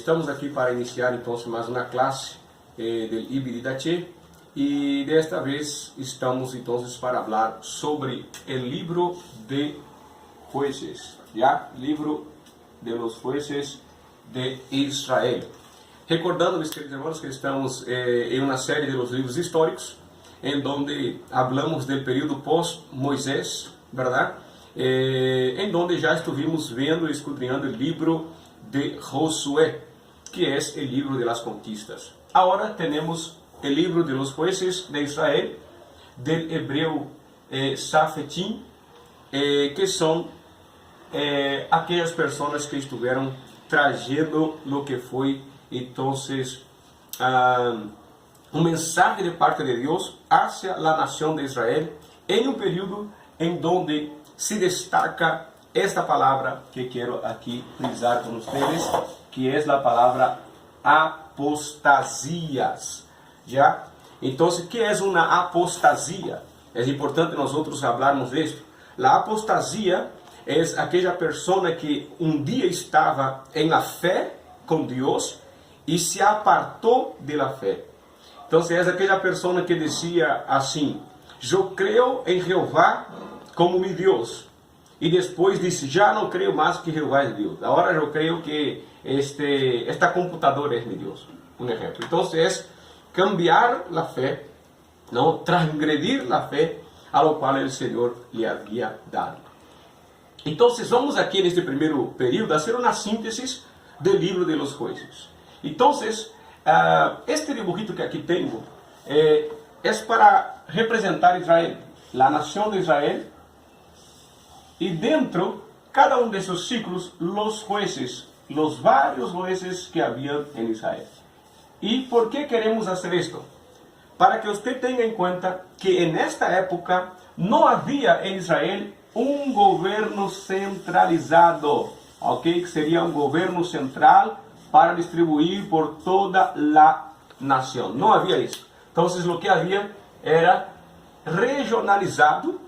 Estamos aqui para iniciar então mais uma classe do Ibiridache e desta vez estamos então para falar sobre o livro de Jueces, já? Livro de los Jueces de Israel. Recordando, meus queridos irmãos, que estamos em uma série de los livros históricos, em donde hablamos do período pós-Moisés, verdade? Em donde já estivemos vendo e escudriñando o livro de Josué, que é o livro de las conquistas. Agora temos o livro de los jueces de Israel, del hebreu Safetim, que são aquelas pessoas que estiveram trazendo o que foi, então, mensaje de parte de Deus hacia la nação de Israel, em um período em donde se destaca esta palavra que quero aqui frisar com vocês, que é a palavra apostasias. Já? Então, o que é uma apostasia? É importante nós falarmos disso. A apostasia é aquela pessoa que um dia estava em la fé com Deus e se apartou de la fé. Então, é aquela pessoa que dizia assim: eu creio em Jeová como mi Deus. E depois disse: já não creio mais que Jeová é Deus. Agora eu creio que esta computadora é meu Deus. Um exemplo. Então, é cambiar a fé, não transgredir a fé a lo qual o Senhor lhe havia dado. Então, vamos aqui neste primeiro período a fazer uma síntese do livro de los jueces. Então, este dibujito que aqui tenho é para representar Israel, a nação de Israel, e dentro cada um desses ciclos, os jueces, os vários jueces que haviam em Israel. E por que queremos fazer isto? Para que você tenha em conta que nesta época não havia em Israel um governo centralizado, ok? Que seria um governo central para distribuir por toda a nação. Não havia isso. Então, o que havia era regionalizado,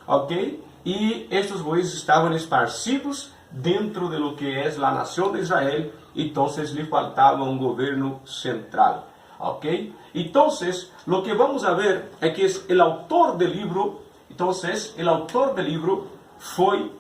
ok? E estes jueces estavam esparcidos dentro de lo que é a nação de Israel. Então, lhe faltava um governo central, ok? Então, o que vamos a ver é que o autor do livro, então, o autor do livro foi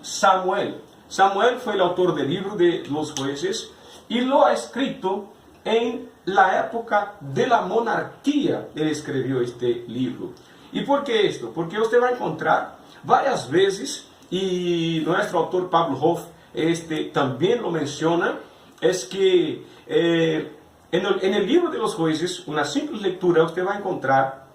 Samuel. Samuel foi o autor do livro de los jueces e lo ha escrito em la época de la monarquia. Ele escreveu este livro. E por que isto? Porque você vai encontrar várias vezes, e nosso autor Pablo Hoff também lo menciona, é que en el livro de los jueces, uma simples leitura, você vai encontrar,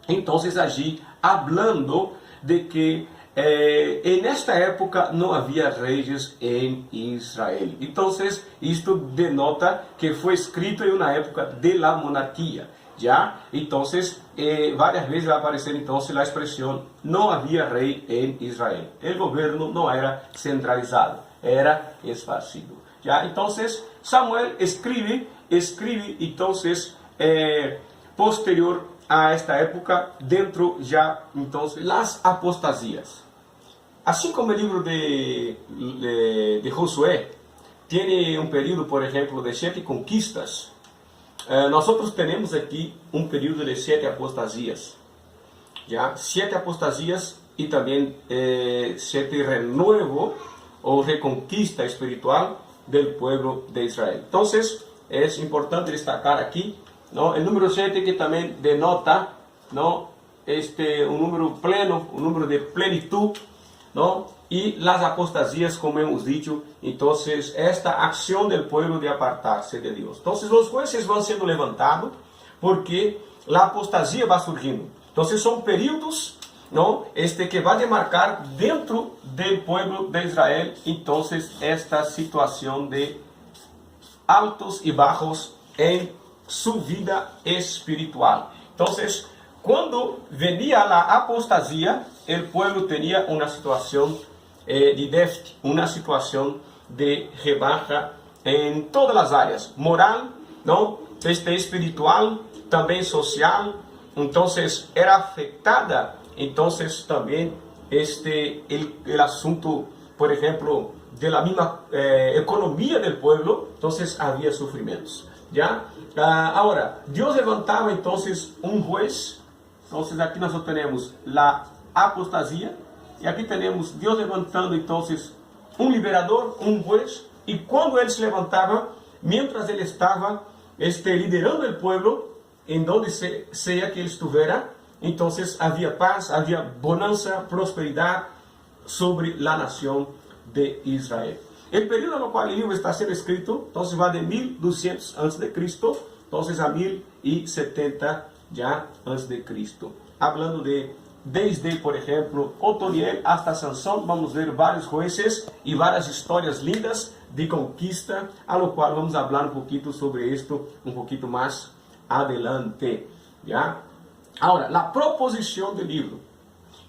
então, allí, hablando de que en esta época não havia reis em Israel. Então, isto denota que foi escrito em uma época de la monarquia. Já? Então, várias vezes vai aparecer então a expressão não havia rei em Israel. O governo não era centralizado, era esparcido. Já? Então, Samuel escreve então, posterior a esta época, dentro já, então, las apostasias. Assim como o livro de Josué tem um período, por exemplo, de 7 conquistas, nós temos aqui um período de 7 apostasias, já 7 apostasias e também 7 renuevo ou reconquista espiritual do povo de Israel. Então, é importante destacar aqui, o número 7 que também denota, um número pleno, um número de plenitude, e as apostasias, como hemos dicho, então, esta ação do povo de apartar-se de Deus. Então, os jueces vão sendo levantados porque a apostasia vai surgindo. Então, são períodos que vai demarcar dentro do povo de Israel, então, esta situação de altos e baixos em sua vida espiritual. Então, quando venia a apostasia, o povo tinha uma situação de déficit, uma situação de rebaja em todas as áreas, moral, espiritual, também social. Então, era afetada, então, também o assunto, por exemplo, de la misma economía del pueblo, entonces había sufrimientos. ¿Ya? Ahora, Dios levantaba entonces un juez. Entonces aquí nosotros tenemos la apostasía, y aquí tenemos Dios levantando entonces un liberador, un juez, y cuando él se levantaba, mientras él estaba liderando el pueblo, en donde sea que él estuviera, entonces había paz, había bonanza, prosperidad sobre la nación de Israel. El periodo en el cual el libro está siendo escrito, entonces va de 1200 a.C., entonces a 1070 ya a.C. Hablando de, desde, por ejemplo, Otoniel hasta Sansón, vamos a ver varios jueces y varias historias lindas de conquista, a lo cual vamos a hablar un poquito sobre esto, un poquito más adelante. ¿Ya? Ahora, la proposición del libro.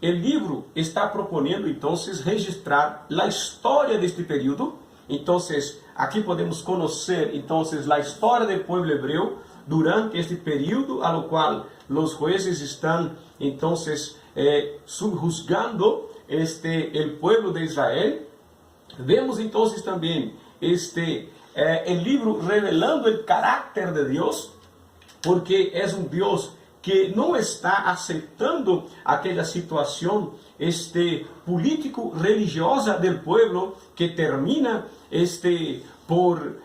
El libro está proponiendo entonces registrar la historia de este período. Entonces, aquí podemos conocer entonces la historia del pueblo hebreo durante este período a lo cual los jueces están entonces subjuzgando el pueblo de Israel. Vemos entonces también el libro revelando el carácter de Dios, porque es un Dios que no está aceptando aquella situación político-religiosa del pueblo que termina por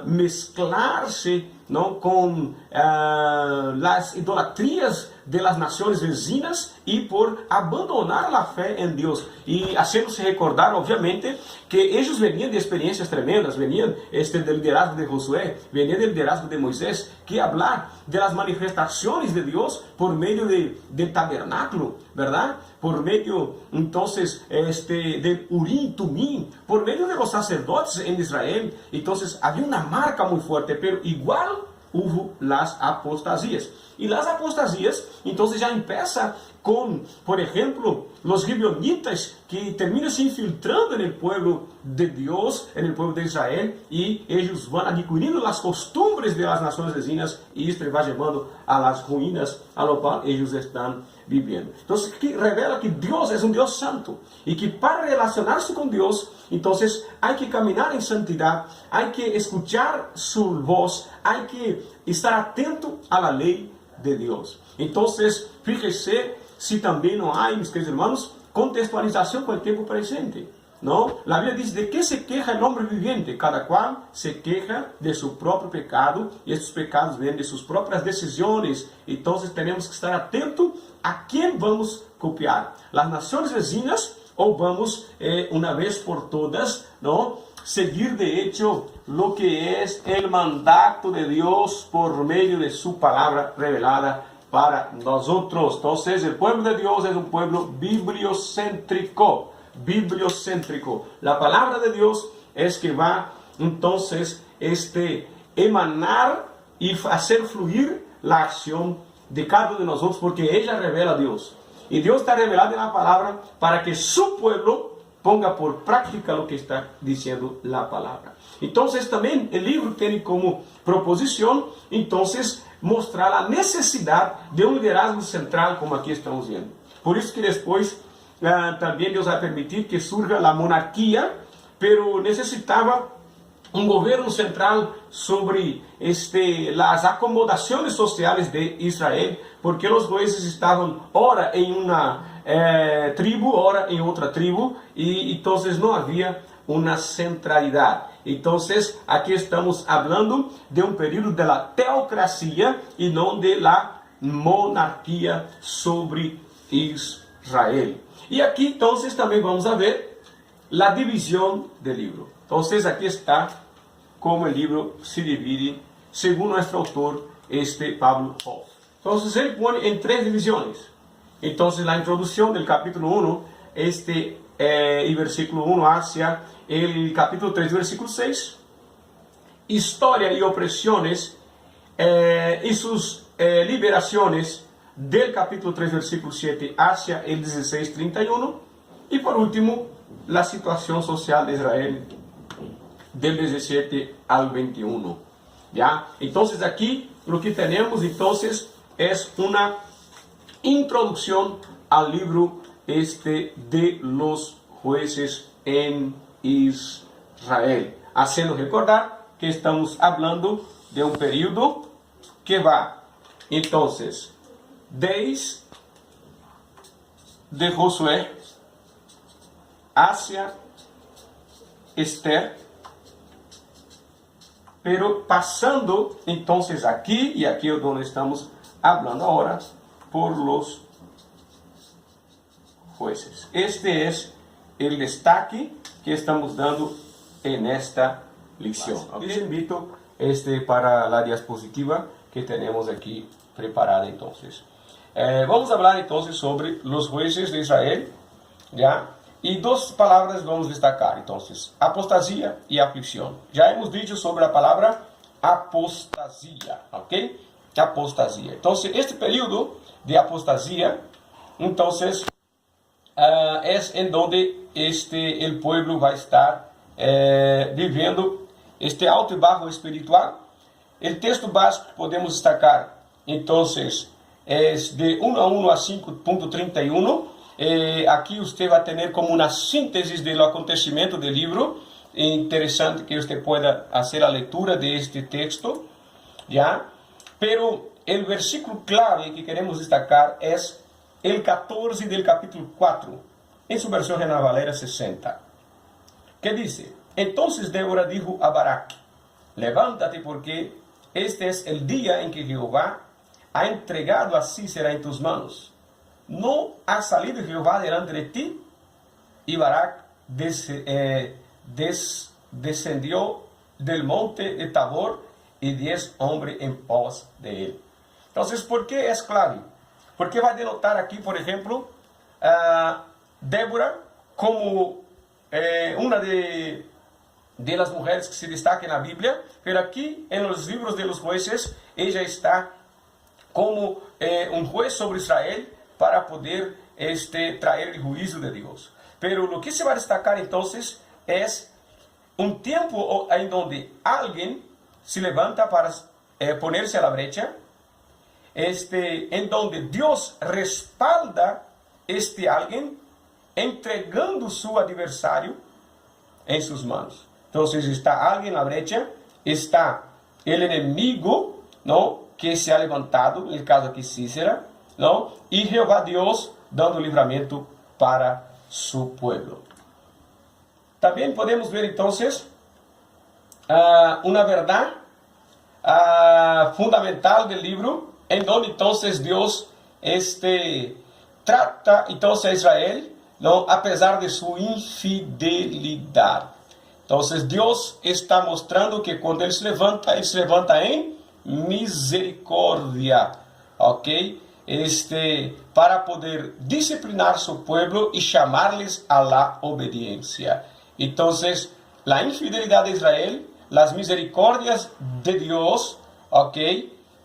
mezclarse, ¿no?, con las idolatrías de las naciones vecinas y por abandonar la fe en Dios. Y haciéndose recordar, obviamente, que ellos venían de experiencias tremendas, venían del liderazgo de Josué, venían del liderazgo de Moisés, que hablar de las manifestaciones de Dios por medio del tabernáculo, ¿verdad? Por medio, entonces, del Urim, Tumim, por medio de los sacerdotes en Israel. Entonces, había una marca muy fuerte, pero igual hubo las apostasías. Y las apostasías, entonces ya empieza con, por ejemplo, los gibeonitas que terminam se infiltrando en el pueblo de Dios, en el pueblo de Israel, y ellos van adquiriendo las costumbres de las naciones vecinas, y esto va llevando a las ruínas a lo cual ellos están viviendo. Entonces, que revela que Dios es un Dios santo, y que para relacionarse con Dios, entonces hay que caminar en santidad, hay que escuchar su voz, hay que estar atento a la ley de Dios. Entonces, fíjese si también no hay, mis queridos hermanos, contextualización con el tiempo presente, ¿no? La Biblia dice: ¿de qué se queja el hombre viviente? Cada cual se queja de su propio pecado, y estos pecados vienen de sus propias decisiones. Entonces tenemos que estar atentos a quién vamos a copiar, las naciones vecinas, o vamos una vez por todas, ¿no?, seguir de hecho lo que es el mandato de Dios por medio de su palabra revelada para nosotros. Entonces, el pueblo de Dios es un pueblo bibliocéntrico. Bibliocéntrico. La palabra de Dios es que va entonces emanar y hacer fluir la acción de cada uno de nosotros, porque ella revela a Dios. Y Dios está revelado en la palabra para que su pueblo ponga por práctica lo que está diciendo la palabra. Entonces también el libro tiene como proposición, entonces, mostrar la necesidad de un liderazgo central, como aquí estamos viendo. Por eso que después también Dios va a permitir que surja la monarquía, pero necesitaba un gobierno central sobre las acomodaciones sociales de Israel, porque los jueces estaban ora en una tribu, ora en otra tribu, y entonces no había una centralidad. Entonces aquí estamos hablando de un periodo de la teocracia y no de la monarquía sobre Israel. Y aquí entonces también vamos a ver la división del libro. Entonces aquí está cómo el libro se divide según nuestro autor, Pablo Hoff. Entonces él pone en 3 divisiones. Entonces la introducción del capítulo 1, y versículo 1 hacia el capítulo 3, versículo 6, historia y opresiones y sus liberaciones, del capítulo 3, versículo 7 hacia el 16, 31, y por último, la situación social de Israel del 17 al 21. ¿Ya? Entonces aquí lo que tenemos entonces es una introducción al libro de los jueces en Israel. Haciendo recordar que estamos hablando de un período que va, entonces, desde Josué hacia Esther, pero pasando entonces aquí, y aquí es donde estamos hablando ahora, por los jueces. Este es el destaque que estamos dando en esta lección. Okay. Les invito para la diapositiva que tenemos aquí preparada entonces. Vamos a hablar entonces sobre los jueces de Israel, ¿ya? Y dos palabras vamos a destacar entonces, apostasía y aflicción. Ya hemos dicho sobre la palabra apostasía, ¿ok? Apostasía. Entonces, este periodo de apostasía, entonces, es en donde el pueblo va a estar viviendo este alto y bajo espiritual. El texto básico que podemos destacar, entonces, es de 1 a 5.31. Aquí usted va a tener como una síntesis del acontecimiento del libro. Interesante que usted pueda hacer la lectura de este texto, ¿ya? Pero el versículo clave que queremos destacar es el 14 del capítulo 4, en su versión Reina Valera 60, que dice: Entonces Débora dijo a Barak: levántate, porque este es el día en que Jehová ha entregado a Sísera en tus manos. ¿No ha salido Jehová delante de ti? Y Barak descendió del monte de Tabor, y 10 hombres en pos de él. Entonces, ¿por qué es clave? Porque va a denotar aquí, por ejemplo, Débora como una de las mujeres que se destaca en la Biblia, pero aquí en los libros de los jueces, ella está como un juez sobre Israel para poder traer el juicio de Dios. Pero lo que se va a destacar entonces es un tiempo en donde alguien se levanta para ponerse a la brecha, en donde Dios respalda alguien entregando su adversario en sus manos. Entonces está alguien en la brecha, está el enemigo, ¿no?, que se ha levantado, en el caso aquí Sísera, ¿no?, y Jehová Dios dando livramento para su pueblo. También podemos ver entonces una verdad fundamental del libro, en donde entonces Dios trata entonces a Israel, ¿no?, a pesar de su infidelidad. Entonces Dios está mostrando que cuando Él se levanta en misericordia, ¿ok? Para poder disciplinar su pueblo y llamarles a la obediencia. Entonces, la infidelidad de Israel, las misericordias de Dios, ¿ok?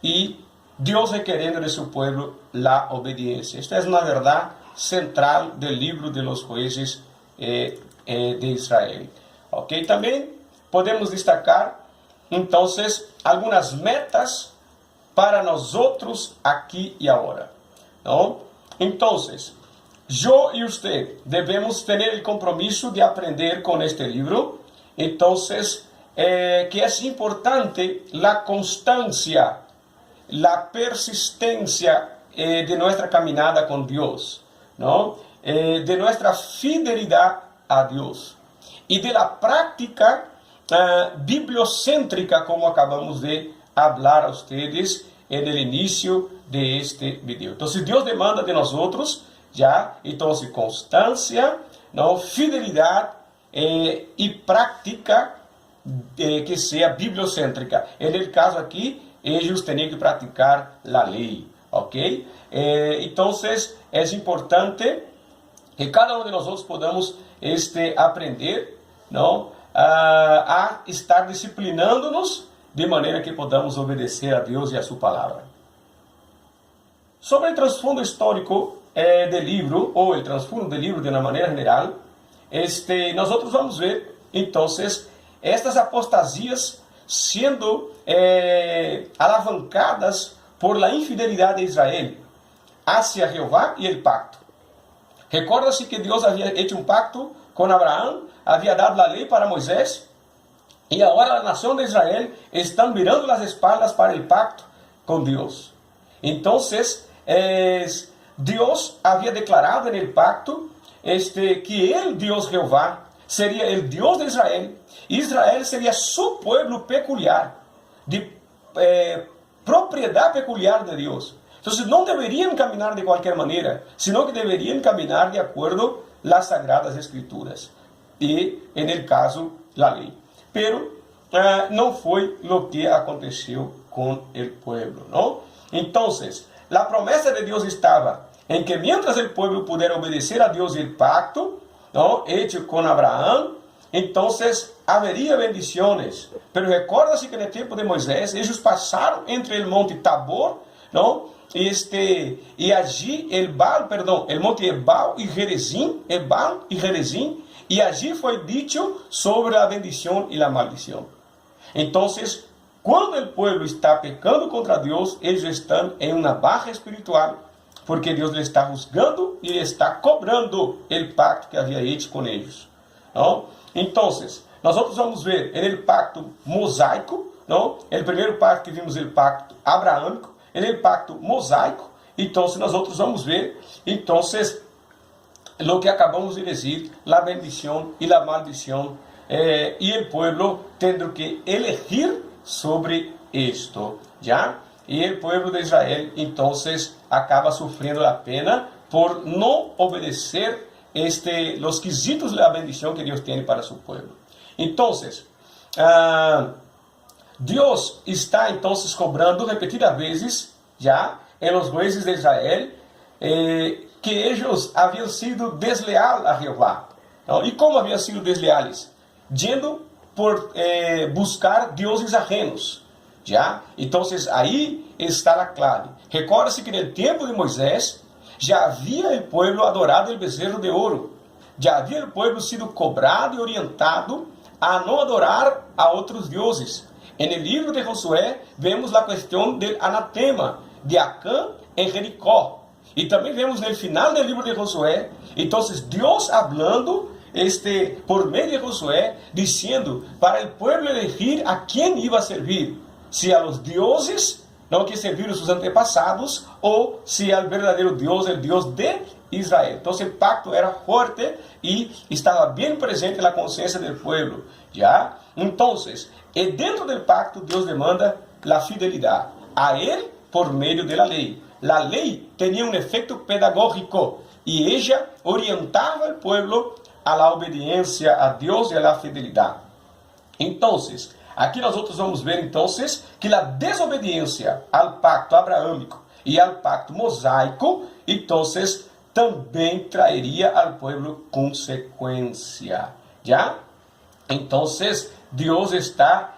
Y Dios requeriendo de su pueblo la obediencia. Esta es una verdad central del libro de los jueces de Israel. ¿Ok? También podemos destacar, entonces, algunas metas para nosotros aquí y ahora, ¿no? Entonces, yo y usted debemos tener el compromiso de aprender con este libro. Entonces, que es importante la constancia, la persistencia de nuestra caminada con Dios, ¿no? De nuestra fidelidad a Dios y de la práctica bibliocéntrica, como acabamos de hablar a ustedes en el inicio de este video. Entonces Dios demanda de nosotros, ya, entonces constancia, ¿no?, fidelidad y práctica que sea bibliocéntrica. En el caso aquí, ellos tenían que practicar la ley, ¿ok? Entonces es importante que cada uno de nosotros podamos aprender, ¿no?, a estar disciplinándonos de maneira que podamos obedecer a Deus e a sua palavra. Sobre o trasfondo histórico do livro, ou o trasfondo do livro de uma maneira geral, nós vamos ver, então, estas apostasias sendo alavancadas por la infidelidade de Israel hacia Jeová e o pacto. Recorda-se que Deus havia hecho um pacto com Abraão, havia dado a lei para Moisés, e agora a nação de Israel estão virando as espaldas para o pacto com Deus. Então, Deus havia declarado no pacto que ele, Deus Jeová, seria o Deus de Israel. Israel seria su pueblo peculiar, de propriedade peculiar de Deus. Então, não deveriam caminhar de qualquer maneira, sino que deveriam caminhar de acordo às Sagradas Escrituras e, no caso, a lei. Pero não foi o que aconteceu com o pueblo, não? Então, a promessa de Deus estava em que, mientras o pueblo puder obedecer a Deus e o pacto, não, hecho com Abraão, então haveria bendiciones. Pero recorda-se que no tempo de Moisés, eles passaram entre o monte Tabor, não? E allí el monte Ebal e Gerizim, e allí foi dicho sobre a bendição e a maldição. Então, quando o povo está pecando contra Deus, eles estão em uma barra espiritual, porque Deus lhe está juzgando e está cobrando o pacto que havia hecho com eles. Não? Então, nós vamos ver no pacto mosaico, não? O primeiro pacto que vimos, o pacto abraâmico, no pacto mosaico. Então, nós vamos ver, então, o que acabamos de dizer, a bendição e a maldição, e o povo tendo que elegir sobre isto, já? E o povo de Israel, então, acaba sofrendo a pena por não obedecer os quesitos da bendição que Deus tem para seu povo. Então, Deus está, então, cobrando repetidas vezes, já, em los jueces de Israel, que eles haviam sido desleais a Jeová. Não? E como haviam sido desleais? Yendo por buscar deuses ajenos. Já? Então, aí está a clave. Recorda-se que no tempo de Moisés, já havia o povo adorado o bezerro de ouro. Já havia o povo sido cobrado e orientado a não adorar a outros deuses. No livro de Josué, vemos a questão do anatema de Acã em Jericó. E também vemos no final do livro de Josué, então, Deus falando por meio de Josué, dizendo para o povo elegir a quem iba a servir, se a los deuses não que serviram seus antepassados, ou se ao verdadeiro Deus, o Deus de Israel. Então, o pacto era forte e estava bem presente na consciência do povo. Já? Então, e dentro do pacto, Deus demanda a fidelidade a Ele por meio da lei. A lei tinha um efeito pedagógico e ela orientava o povo a la obediência a Deus e a la fidelidade. Então, aqui nós vamos ver, então, que a desobediência ao pacto abraâmico e ao pacto mosaico, então, também traeria ao povo consequência. Já? Então, Deus está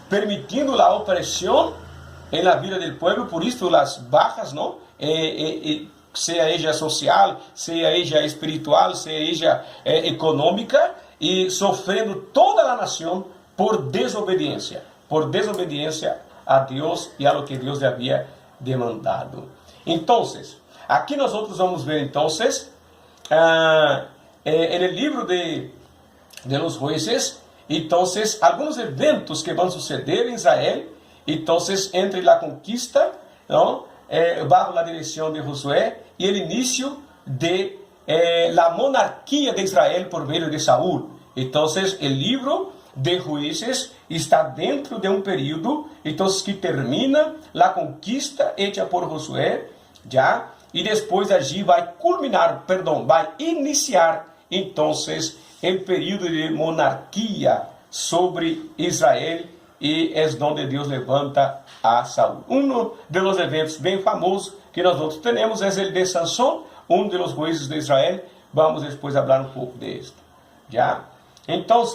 permitindo a opressão na vida do povo, por isso as bajas, não? Seja ela social, seja ela espiritual, seja ela econômica, e sofrendo toda a nação por desobediência a Deus e a lo que Deus lhe havia demandado. Então, aqui nós vamos ver, então, no livro de los jueces, então, alguns eventos que vão suceder em Israel, então, entre a conquista, não? Bajo a direção de Josué, e o início de la monarquia de Israel por meio de Saúl. Então, o livro de Juízes está dentro de um período, então, que termina a conquista hecha por Josué, já, e depois allí vai iniciar, então, o período de monarquia sobre Israel, e é onde Deus levanta a Saúl. Um dos eventos bem famosos que nós temos é o de Sansón, um dos juízes de Israel. Vamos depois falar um pouco disso. Já? Então, o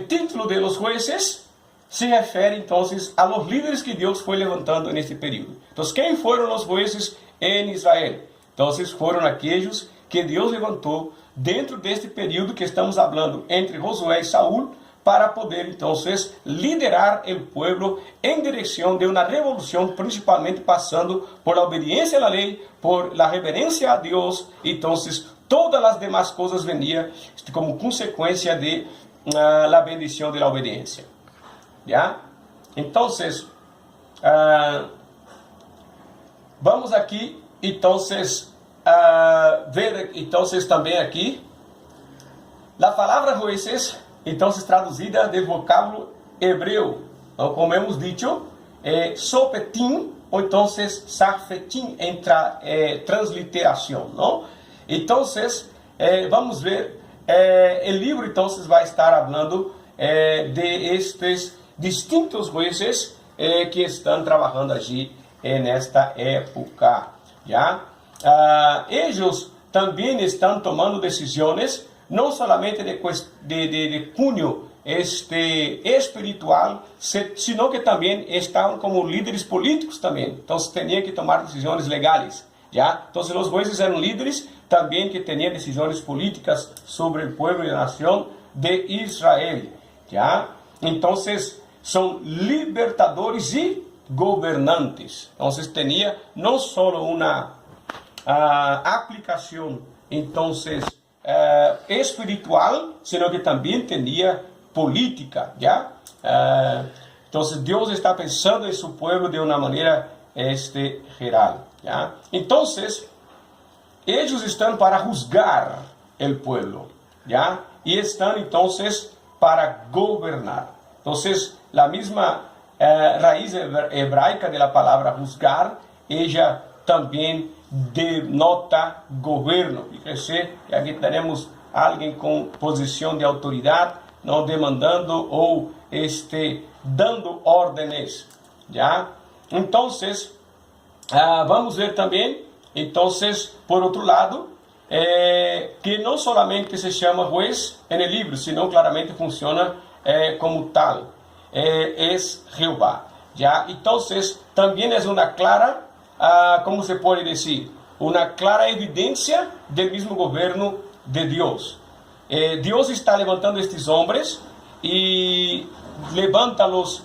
título de los jueces se refere, então, a los líderes que Deus foi levantando nesse período. Então, quem foram os jueces em Israel? Então, foram aqueles que Deus levantou dentro deste período que estamos falando entre Josué e Saúl, para poder entonces liderar el pueblo en dirección de una revolución, principalmente pasando por la obediencia a la ley, por la reverencia a Dios. Entonces todas las demás cosas venían como consecuencia de la bendición de la obediencia. ¿Ya? Entonces, vamos aquí, entonces, ver entonces también aquí la palabra jueces, entonces traduzida del vocábulo hebreo, ¿no? Como hemos dicho, sopetim o entonces safetim en transliteración, ¿no? Entonces, vamos ver, el libro entonces va a estar hablando de estes distintos jueces que están trabajando allí en esta época, ¿ya? Ellos también están tomando decisiones no solamente de cunho espiritual, sino que también estaban como líderes políticos también. Entonces tenían que tomar decisiones legales, ¿ya? Entonces los jueces eran líderes también que tenían decisiones políticas sobre el pueblo y la nación de Israel, ¿ya? Entonces son libertadores y gobernantes. Entonces tenía no solo una aplicación entonces espiritual, sino que también tenía política, ¿ya? Entonces Dios está pensando en su pueblo de una manera general, ¿ya? Entonces ellos están para juzgar el pueblo, ¿ya? Y están entonces para gobernar. Entonces la misma raíz hebraica de la palabra juzgar, ella también denota gobierno. Fíjense, aquí tenemos a alguien con posición de autoridad, no demandando o dando órdenes, ¿ya? Entonces, vamos ver también, entonces, por otro lado, que no solamente se llama juez en el libro, sino claramente funciona como tal, es Jehová, ¿ya? Entonces, también es una clara, ¿cómo se puede decir? Una clara evidencia del mismo gobierno de Dios. Dios está levantando estos hombres y levanta-los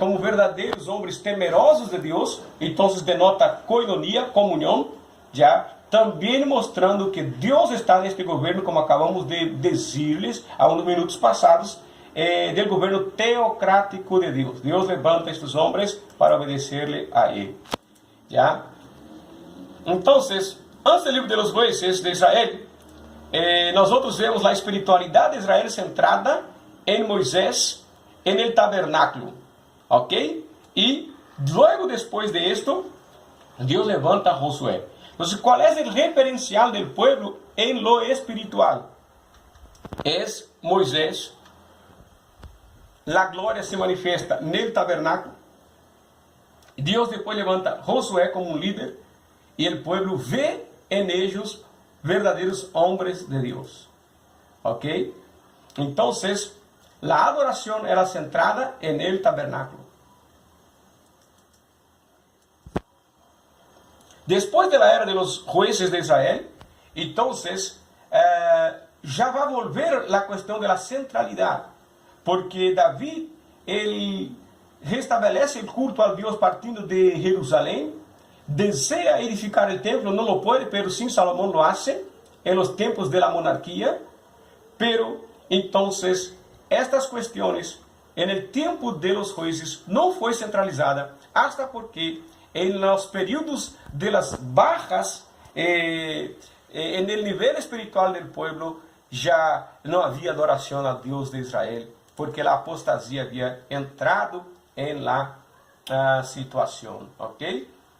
como verdadeiros hombres temerosos de Dios. Entonces denota coinonía, comunión, ¿ya? También mostrando que Dios está en este gobierno, como acabamos de decirles a unos minutos pasados, del gobierno teocrático de Dios. Dios levanta a estos hombres para obedecerle a Él, ¿ya? Entonces, antes del libro de los jueces de Israel, nosotros vemos la espiritualidad de Israel centrada en Moisés, en el tabernáculo, ¿ok? Y luego, después de esto, Dios levanta a Josué. Entonces, ¿cuál es el referencial del pueblo en lo espiritual? Es Moisés. La gloria se manifiesta en el tabernáculo. Dios después levanta a Josué como un líder y el pueblo ve en ellos verdaderos hombres de Dios. ¿Ok? Entonces, la adoración era centrada en el tabernáculo. Después de la era de los jueces de Israel, entonces ya va a volver la cuestión de la centralidad, porque David, él restabelece el culto al Dios partiendo de Jerusalén, desea edificar el templo, no lo puede, pero sí Salomón lo hace en los tiempos de la monarquía. Pero entonces estas cuestiones en el tiempo de los jueces no fue centralizada, hasta porque en los periodos de las bajas en el nivel espiritual del pueblo ya no había adoración al Dios de Israel, porque la apostasía había entrado en la situación, ¿ok?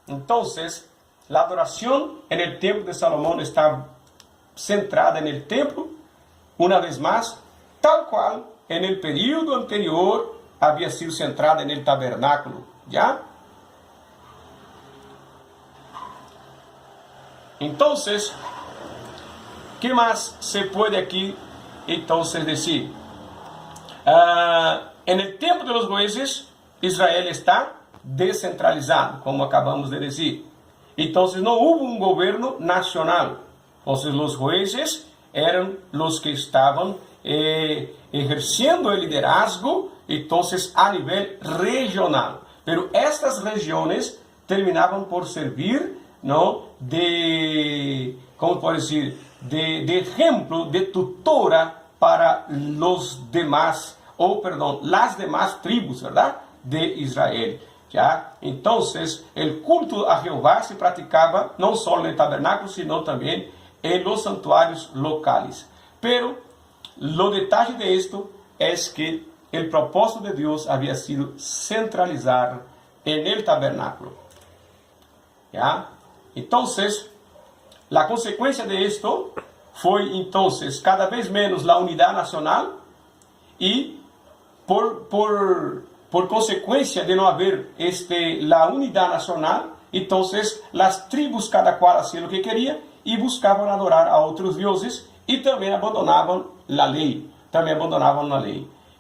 Entonces, la adoración en el tiempo de Salomón está centrada en el templo, una vez más, tal cual en el período anterior había sido centrada en el tabernáculo, ¿ya? Entonces, ¿qué más se puede aquí entonces decir? En el tiempo de los jueces, Israel está descentralizado, como acabamos de decir. Entonces no hubo un gobierno nacional. Entonces los jueces eran los que estaban ejerciendo el liderazgo, entonces a nivel regional. Pero estas regiones terminaban por servir, ¿no?, ¿cómo puedo decir?, de ejemplo, de tutora para los demás, las demás tribus, ¿verdad?, de Israel. ¿Ya? Entonces, el culto a Jehová se practicaba no solo en el tabernáculo, sino también en los santuarios locales. Pero lo detalle de esto es que el propósito de Dios había sido centralizar en el tabernáculo. ¿Ya? Entonces, la consecuencia de esto fue entonces cada vez menos la unidad nacional y por consecuencia de no haber la unidad nacional, entonces las tribus cada cual hacía lo que quería y buscaban adorar a otros dioses y también abandonaban la ley.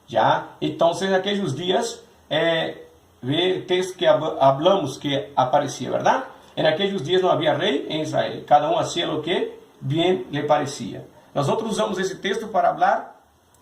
¿Ya? Entonces, en aquellos días, ve el texto que hablamos que aparecía, ¿verdad? En aquellos días no había rey en Israel. Cada uno hacía lo que bien le parecía. Nosotros usamos ese texto para hablar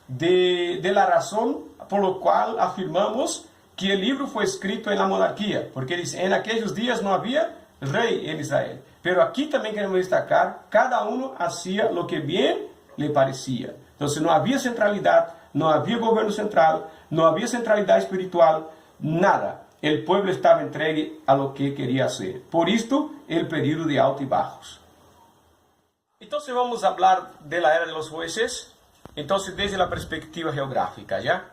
de la razón por lo cual afirmamos que el libro fue escrito en la monarquía, porque dice, en aquellos días no había rey en Israel. Pero aquí también queremos destacar, cada uno hacía lo que bien le parecía. Entonces no había centralidad, no había gobierno central, no había centralidad espiritual, nada. El pueblo estaba entregue a lo que quería hacer. Por esto, el período de altos y bajos. Entonces vamos a hablar de la era de los jueces, entonces desde la perspectiva geográfica, ¿ya?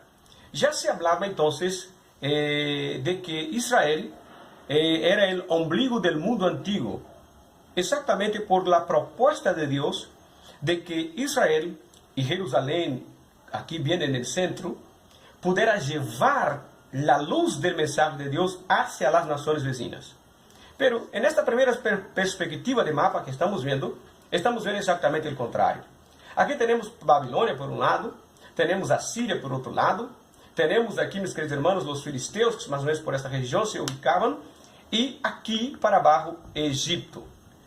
Ya se hablaba entonces de que Israel era el ombligo del mundo antiguo, exactamente por la propuesta de Dios de que Israel y Jerusalén, aquí bien en el centro, pudiera llevar la luz del mensaje de Dios hacia las naciones vecinas. Pero en esta primera perspectiva de mapa que estamos viendo exactamente el contrario. Aquí tenemos Babilonia por un lado, tenemos a Siria por otro lado, tenemos aquí, mis queridos hermanos, los filisteus, que más o menos por esta región se ubicaban, y aquí para abajo, Egipto.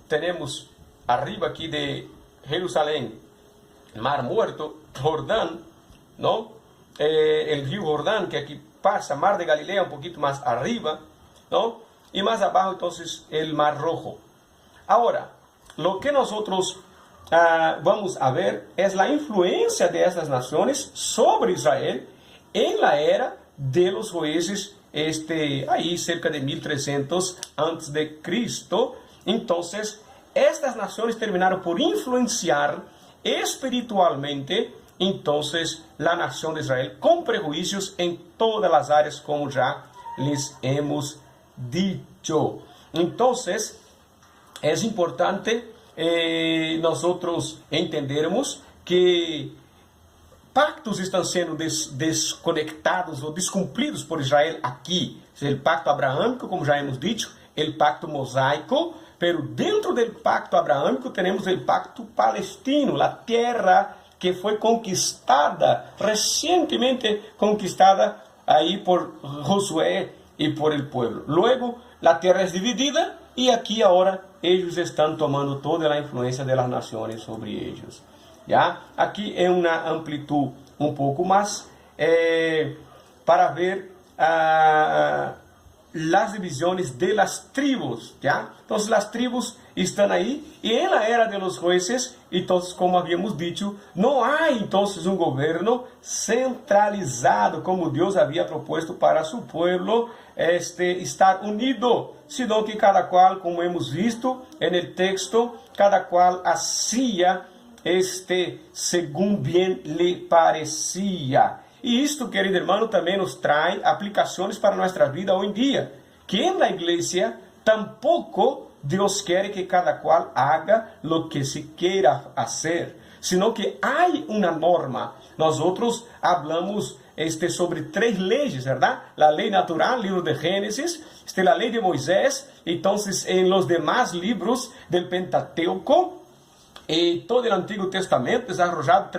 Tenemos arriba aquí de Jerusalén, Mar Muerto, Jordán, ¿no? El río Jordán, que aquí pasa, Mar de Galilea, un poquito más arriba, ¿no? Y más abajo, entonces, el Mar Rojo. Ahora, lo que nosotros vamos a ver es la influencia de estas naciones sobre Israel en la era de los jueces, ahí cerca de 1300 antes de Cristo. Entonces, estas naciones terminaron por influenciar espiritualmente, entonces, la nación de Israel, con prejuicios en todas las áreas, como ya les hemos dicho. Entonces, es importante nosotros entendermos que pactos estão sendo desconectados ou descumpridos por Israel aqui. O pacto abraâmico, como já hemos dicho, o pacto mosaico, pero dentro do pacto abraâmico temos o pacto palestino, a terra que foi conquistada, recientemente conquistada aí por Josué e por el pueblo. Luego, a terra é dividida e aqui agora eles estão tomando toda a influência das nações sobre eles. ¿Ya? Aquí en una amplitud un poco más para ver las divisiones de las tribus, ¿ya? Entonces las tribus están ahí y en la era de los jueces, entonces como habíamos dicho, no hay entonces un gobierno centralizado como Dios había propuesto para su pueblo estar unido, sino que cada cual, como hemos visto en el texto, cada cual hacía según bien le parecía. Y esto, querido hermano, también nos trae aplicaciones para nuestra vida hoy en día, que en la iglesia tampoco Dios quiere que cada cual haga lo que se quiera hacer, sino que hay una norma. Nosotros hablamos sobre 3 leyes, ¿verdad? La ley natural, libro de Génesis, la ley de Moisés, entonces en los demás libros del Pentateuco, todo el Antiguo Testamento, desarrollado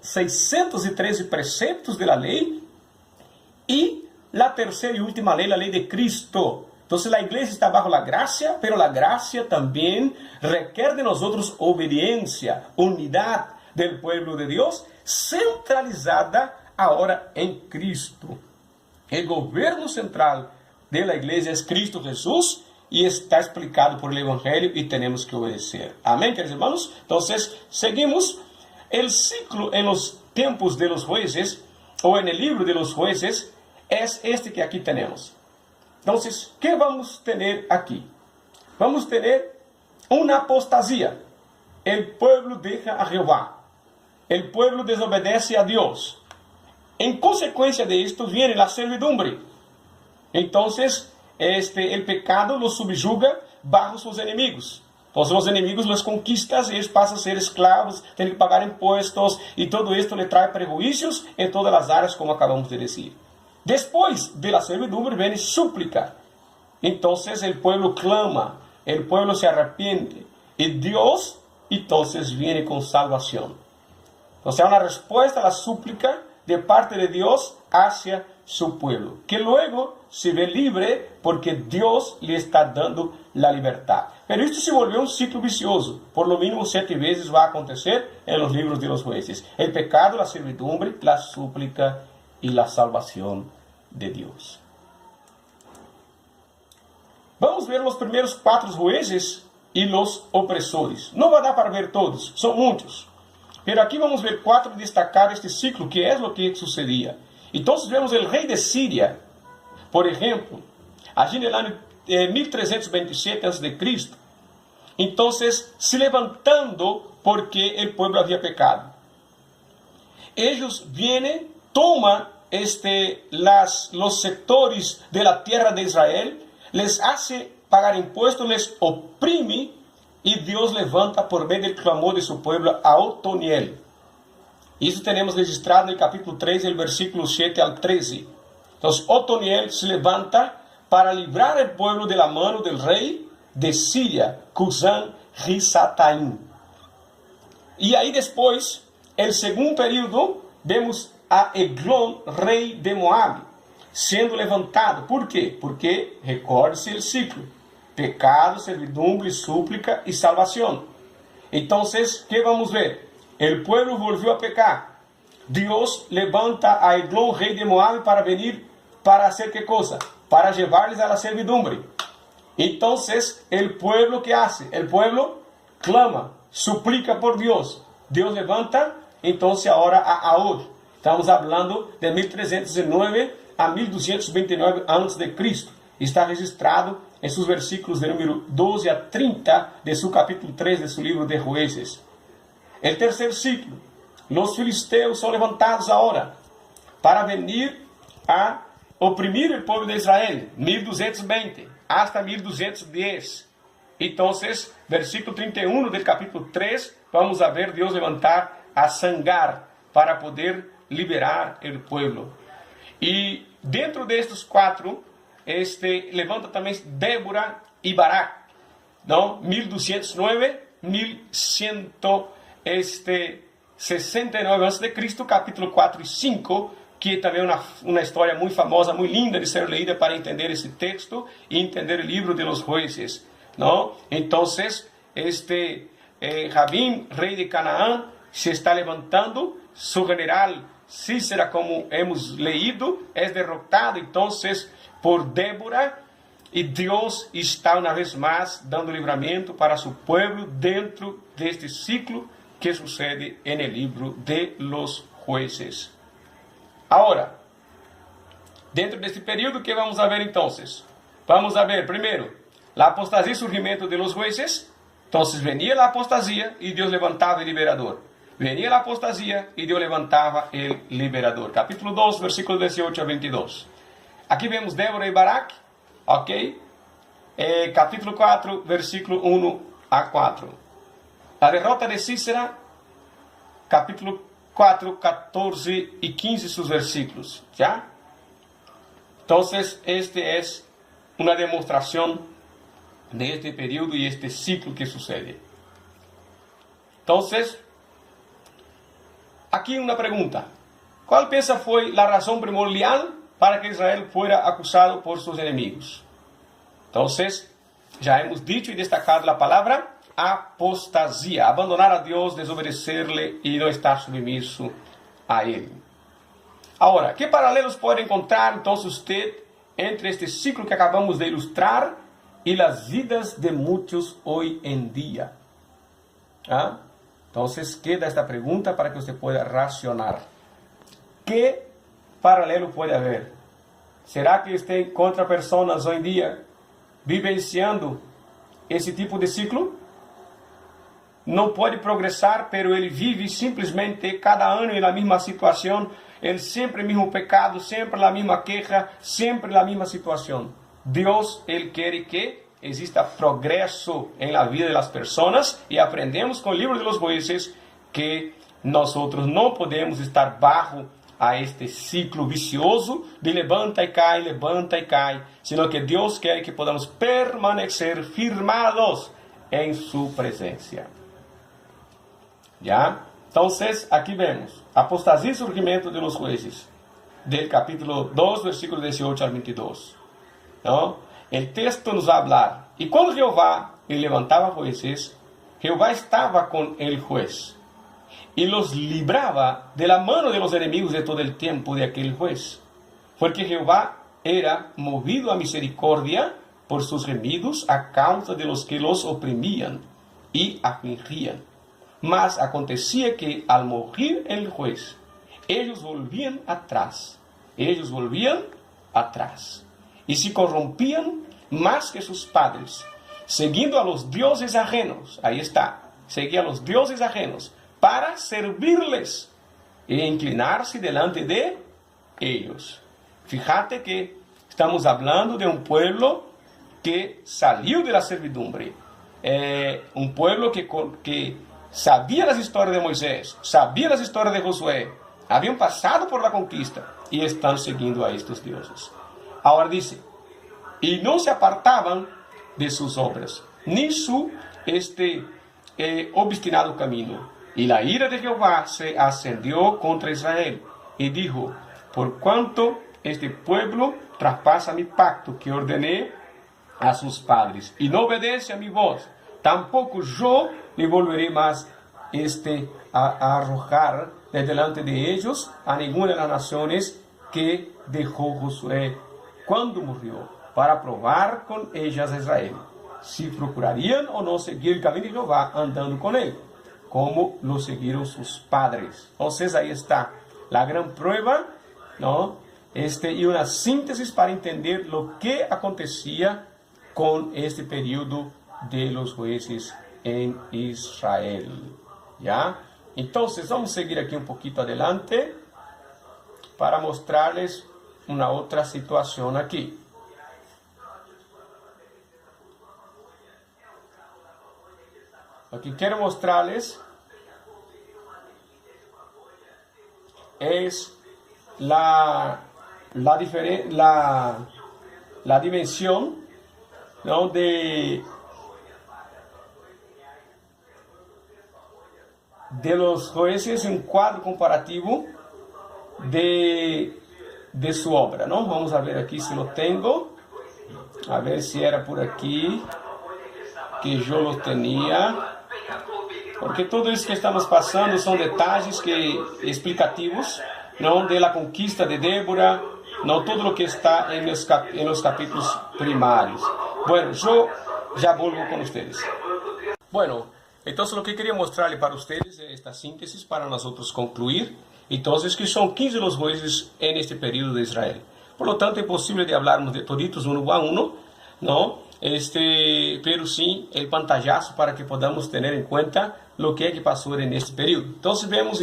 613 preceptos de la ley, y la tercera y última ley, la ley de Cristo. Entonces la iglesia está bajo la gracia, pero la gracia también requiere de nosotros obediencia, unidad, del pueblo de Dios, centralizada ahora en Cristo. El gobierno central de la iglesia es Cristo Jesús y está explicado por el Evangelio y tenemos que obedecer. Amén, queridos hermanos. Entonces, seguimos el ciclo en los tiempos de los jueces, o en el libro de los jueces, es este que aquí tenemos. Entonces, ¿qué vamos a tener aquí? Vamos a tener una apostasía. El pueblo deja a Jehová. El pueblo desobedece a Dios. En consecuencia de esto viene la servidumbre. Entonces, el pecado los subyuga bajo sus enemigos. Entonces los enemigos los conquistan y ellos pasan a ser esclavos, tienen que pagar impuestos y todo esto le trae prejuicios en todas las áreas, como acabamos de decir. Después de la servidumbre viene súplica. Entonces el pueblo clama, el pueblo se arrepiente y Dios entonces viene con salvación. Entonces hay una respuesta a la súplica de parte de Dios hacia su pueblo, que luego se ve libre porque Dios le está dando la libertad. Pero esto se volvió un ciclo vicioso. Por lo mínimo 7 veces va a acontecer en los libros de los jueces. El pecado, la servidumbre, la súplica y la salvación de Dios. Vamos a ver los primeros 4 jueces y los opresores. No va a dar para ver todos, son muchos. Pero aquí vamos a ver 4 destacar este ciclo, que es lo que sucedía. Entonces vemos el rey de Siria, por ejemplo, allí en el año 1327 a.C., entonces se levantando porque el pueblo había pecado. Ellos vienen, toman los sectores de la tierra de Israel, les hace pagar impuestos, les oprime, y Dios levanta por medio del clamor de su pueblo a Otoniel. Isso tenemos registrado en el capítulo 3, el versículo 7 al 13. Entonces Otoniel se levanta para librar al pueblo de la mano del rey de Siria, Cusán-Risataim. Y ahí después, el segundo período, vemos a Eglón, rey de Moab, siendo levantado. ¿Por qué? Porque, recuerde-se el ciclo: pecado, servidumbre, súplica y salvación. Entonces, ¿qué vamos a ver? El pueblo volvió a pecar. Dios levanta a Eglón, rey de Moab, para venir, para hacer ¿qué cosa? Para llevarles a la servidumbre. Entonces, el pueblo, ¿qué hace? El pueblo clama, suplica por Dios. Dios levanta, entonces ahora a Ahud. Estamos hablando de 1309 a 1229 a.C. Está registrado en sus versículos de número 12 a 30 de su capítulo 3 de su libro de Jueces. El tercer ciclo, los filisteos son levantados ahora para venir a oprimir el pueblo de Israel, 1220 hasta 1210. Entonces, versículo 31 del capítulo 3, vamos a ver Dios levantar a Sangar para poder liberar el pueblo. Y dentro de estos 4, levanta también Débora y Barak, ¿no? 1209, 1169 a.C., capítulo 4 y 5, que también es una historia muy famosa, muy linda de ser leída para entender ese texto y entender el libro de los jueces, ¿no? Entonces, Jabín, rey de Canaán, se está levantando. Su general Cícera, como hemos leído, es derrotado entonces por Débora, y Dios está una vez más dando livramento para su pueblo dentro de este ciclo que sucede en el libro de los jueces. Ahora, dentro de este período, ¿qué vamos a ver entonces? Vamos a ver primero la apostasía y surgimiento de los jueces. Entonces venía la apostasía y Dios levantaba el liberador. Venía la apostasía y Dios levantaba el liberador. Capítulo 2, versículos 18 a 22. Aquí vemos Débora y Barak, ok. Capítulo 4, versículo 1 a 4. La derrota de Cícera, capítulo 4, 14 y 15 sus versículos, ¿ya? Entonces, es una demostración de este periodo y este ciclo que sucede. Entonces, aquí una pregunta. ¿Cuál piensa fue la razón primordial para que Israel fuera acusado por sus enemigos? Entonces, ya hemos dicho y destacado la palabra apostasia, abandonar a Deus, desobedecer-lhe e não estar submisso a Ele. Agora, que paralelos pode encontrar então você entre este ciclo que acabamos de ilustrar e as vidas de muitos hoje em dia? ¿Ah? Então, queda esta pergunta para que você pueda racionar. Que paralelo pode haver? Será que você encontra pessoas hoje em dia vivenciando esse tipo de ciclo? Não pode progressar, pero ele vive simplesmente cada ano na mesma situação, ele sempre o mesmo pecado, sempre a mesma queja, sempre a mesma situação. Deus, ele quer que exista progresso na vida das pessoas e aprendemos com o livro de los jueces que nós não podemos estar bajo a este ciclo vicioso de levanta e cai, sino que Deus quer que podamos permanecer firmados em sua presença. ¿Ya? Entonces, aquí vemos apostasía y surgimiento de los jueces, del capítulo 2, versículo 18 al 22. ¿No? El texto nos va a hablar, y cuando Jehová le levantaba jueces, Jehová estaba con el juez, y los libraba de la mano de los enemigos de todo el tiempo de aquel juez, porque Jehová era movido a misericordia por sus gemidos a causa de los que los oprimían y afligían. Mas acontecia que, al morir el juez, ellos volvían atrás, y se corrompían más que sus padres, siguiendo a los dioses ajenos, ahí está, seguía a los dioses ajenos, para servirles e inclinarse delante de ellos. Fíjate que estamos hablando de un pueblo que salió de la servidumbre, un pueblo que sabía las historias de Moisés, sabía las historias de Josué, habían pasado por la conquista y están siguiendo a estos dioses. Ahora dice, y no se apartaban de sus obras, ni su obstinado camino. Y la ira de Jehová se ascendió contra Israel y dijo, por cuanto este pueblo traspasa mi pacto que ordené a sus padres y no obedece a mi voz, tampoco yo le volveré más a arrojar de delante de ellos a ninguna de las naciones que dejó Josué cuando murió, para probar con ellas a Israel, si procurarían o no seguir el camino de Jehová andando con él, como lo siguieron sus padres. Entonces ahí está la gran prueba, ¿no? Y una síntesis para entender lo que acontecía con este periodo de los jueces en Israel. ¿Ya? Entonces vamos a seguir aquí un poquito adelante para mostrarles una otra situación aquí. Lo que quiero mostrarles es la dimensión, ¿no? de los jueces en cuadro comparativo de su obra, ¿no? Vamos a ver aquí si lo tengo, a ver si era por aquí que yo lo tenía. Porque todo isso que estamos passando são detalhes explicativos, não, de la conquista de Débora, não todo o que está en los capítulos primarios. Bueno, yo ya vuelvo con ustedes. Bueno, entonces lo que quería mostrarle para ustedes es esta síntesis para nosotros concluir. Entonces, que son 15 los jueces en este periodo de Israel. Por lo tanto, es posible de hablarnos de toditos uno a uno, ¿no? Pero sim, el pantallazo para que podamos tener en cuenta lo que pasó en este periodo. Entonces, vemos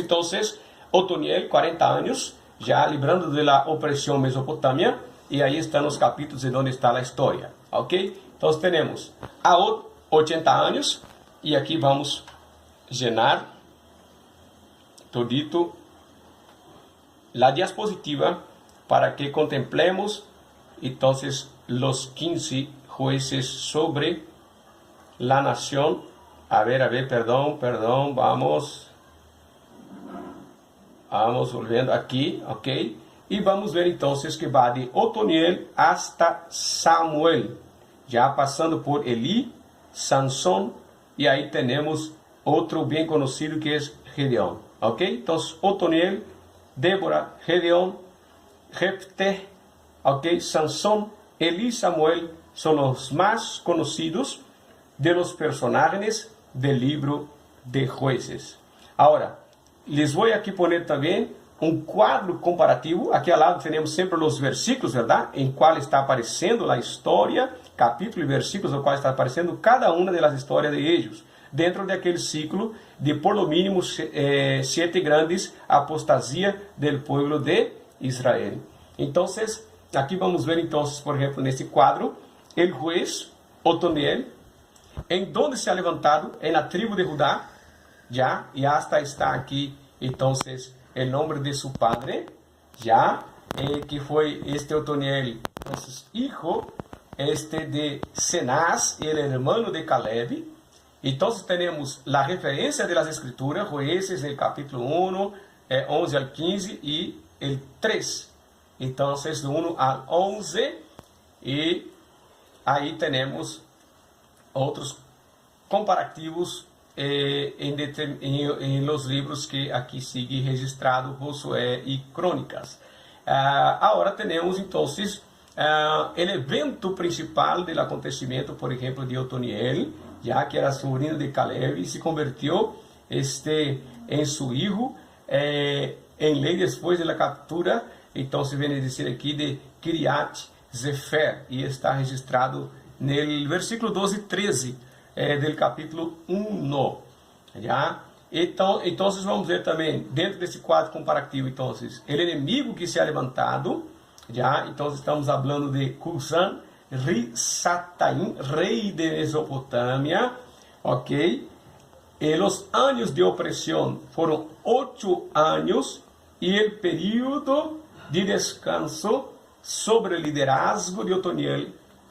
Otoniel, 40 años, ya librando de la opresión Mesopotamia, y ahí están los capítulos de donde está la historia, ¿ok? Entonces, tenemos Ahod, 80 años, y aquí vamos a llenar todito la diapositiva para que contemplemos entonces los 15 jueces sobre la nación. A ver, perdón, vamos volviendo aquí, ok, y vamos ver entonces que va de Otoniel hasta Samuel, ya pasando por Elí, Sansón, e aí temos outro bem conhecido que é Gedeón, ok? Então, Otoniel, Débora, Gedeón, Jefté, ok? Sansón, Eli, Samuel são os mais conhecidos de los personajes del libro de Jueces. Agora, les voy aqui poner também um quadro comparativo. Aqui ao lado temos sempre os versículos, verdade? Em qual está aparecendo a história, capítulo e versículos, no qual está aparecendo cada uma das histórias de ellos, dentro daquele ciclo de por lo mínimo 7 grandes apostasias del pueblo de Israel. Então, aqui vamos ver, então, por exemplo, nesse quadro, el juez Otoniel, em donde se ha levantado, en la tribu de Judá, ya, y hasta está aquí, entonces, el nombre de su padre, ya, que fue este Otoniel, entonces, hijo, de Cenaz, el hermano de Caleb. Entonces, tenemos la referencia de las escrituras, Jueces, el capítulo 1, 11 al 15, y el 3. Entonces, do 1 al 11, e aí temos outros comparativos em los livros que aqui sigue registrado, Josué e Crônicas. Agora temos, então, o evento principal do acontecimento, por exemplo, de Otoniel, já que era sobrinho de Caleb, e se convertiu em seu filho, em lei depois da captura. Então, se vem a dizer aqui de Kiriat Zefer, e está registrado no versículo 12 e 13 do capítulo 1. Já? Então, vamos ver também, dentro desse quadro comparativo, então, o inimigo que se ha levantado, já? Então, estamos falando de Cusã Risataim, rei de Mesopotâmia, ok? E os anos de opressão foram 8 anos, e o período de descanso sobre o liderazgo de Otoniel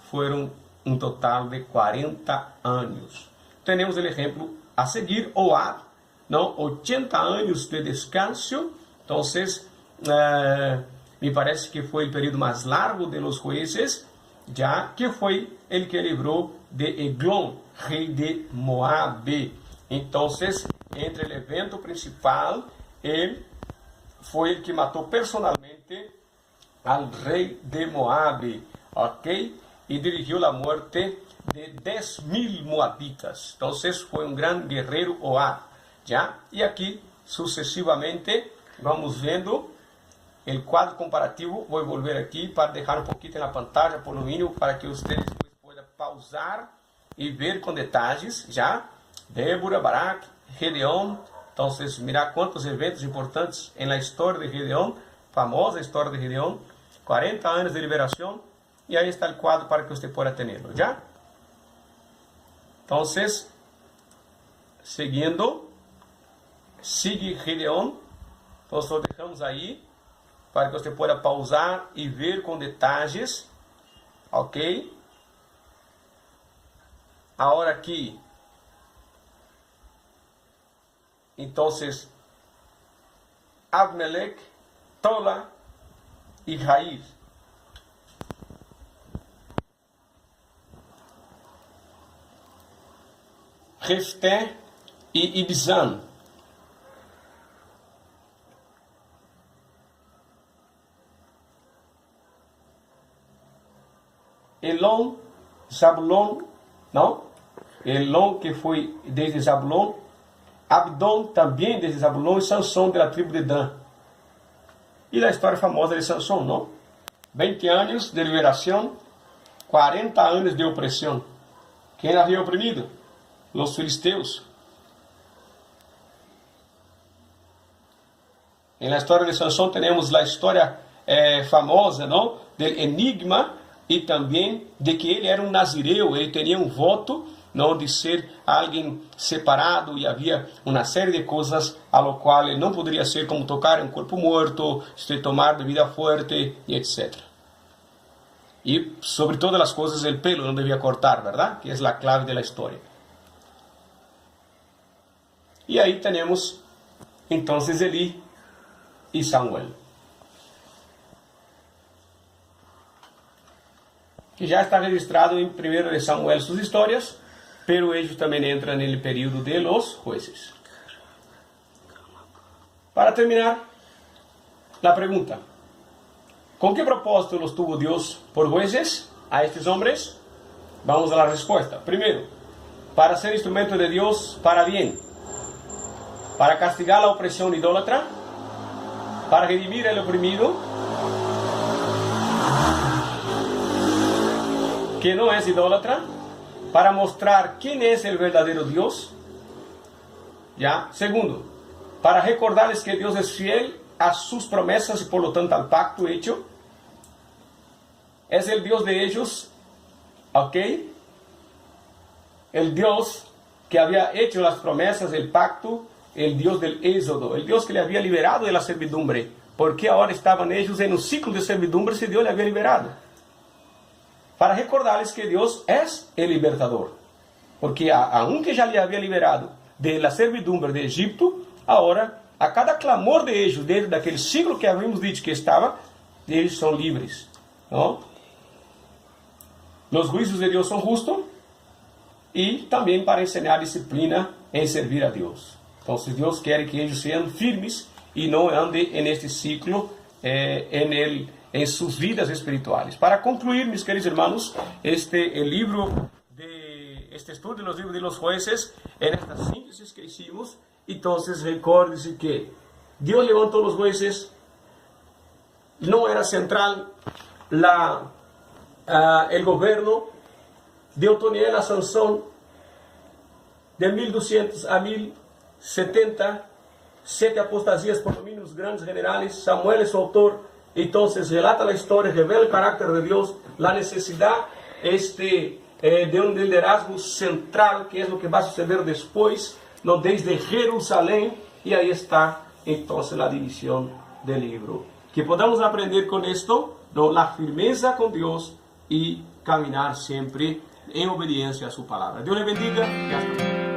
foram um total de 40 anos. Temos o exemplo a seguir, Oad, 80 anos de descanso. Então, me parece que foi o período mais largo de los jueces, já que foi ele que livrou de Eglon, rei de Moabe. Então, entre o evento principal, ele foi ele que matou personalmente al rei de Moabe, ok? E dirigiu a morte de 10.000 moabitas. Então, foi um grande guerreiro Oad, já? E aqui, sucessivamente, vamos vendo o quadro comparativo. Vou volver aqui para deixar um pouquinho na pantalla, por lo mínimo, para que vocês possam pausar e ver com detalhes, já? Débora, Barak, Gedeón. Então, mirar quantos eventos importantes na história de Gedeón, famosa história de Gedeón, 40 anos de liberação, e aí está o quadro para que você possa tê-lo, já? Então, seguindo, sigue Gedeón. Então, só deixamos aí para que você possa pausar e ver com detalhes, ok? Agora aqui, então, Abimelech, Tola e Jair. Jefté e Ibzan. Elon, Zabulon, não? Elon, que foi desde Zabulon. Abdon, também desde Zabulon, e Sansão, da tribo de Dan. E a história famosa de Sansão, não? 20 anos de liberação, 40 anos de opressão. Quem havia oprimido? Os filisteus. Na história de Sansão temos a história famosa, não? Do enigma, e também de que ele era um nazireu, ele tinha um voto, não, de ser alguém separado, e havia uma série de coisas a lo qual ele não poderia ser, como tocar em um corpo morto, tomar bebida forte, e etc. E sobre todas as coisas, o pelo não devia cortar, verdade? Que é a clave da história. E aí temos, então, Eli e Samuel, que já está registrado em 1 de Samuel suas histórias, pero ellos también entran en el periodo de los jueces. Para terminar, la pregunta: ¿con qué propósito los tuvo Dios por jueces a estos hombres? Vamos a la respuesta. Primero, para ser instrumento de Dios para bien, para castigar la opresión idólatra, para redimir al oprimido, que no es idólatra, para mostrar quién es el verdadero Dios. ¿Ya? Segundo, para recordarles que Dios es fiel a sus promesas y por lo tanto al pacto hecho. Es el Dios de ellos, ¿ok? El Dios que había hecho las promesas, el pacto, el Dios del Éxodo, el Dios que le había liberado de la servidumbre, porque ahora estaban ellos en un ciclo de servidumbre si Dios le había liberado. Para recordarles que Dios es el libertador, porque aunque ya le había liberado de la servidumbre de Egipto, ahora a cada clamor de ellos, dentro daquele ciclo que habíamos dicho que estaba, ellos son libres, ¿no? Los juicios de Dios son justos y también para enseñar disciplina en servir a Dios. Entonces Dios quiere que ellos sean firmes y no anden en este ciclo en sus vidas espirituales. Para concluir, mis queridos hermanos, este estudio de los libros de los jueces, en esta síntesis que hicimos, entonces recuérdense que Dios levantó los jueces, no era central el gobierno de Otoniel a Sansón de 1200 a 1070, 7 apostasías por dominio los grandes generales. Samuel es su autor, entonces relata la historia, revela el carácter de Dios, la necesidad de un liderazgo central, que es lo que va a suceder después, ¿no? Desde Jerusalén, y ahí está entonces la división del libro. Que podamos aprender con esto, ¿no? La firmeza con Dios y caminar siempre en obediencia a su palabra. Dios le bendiga y hasta luego.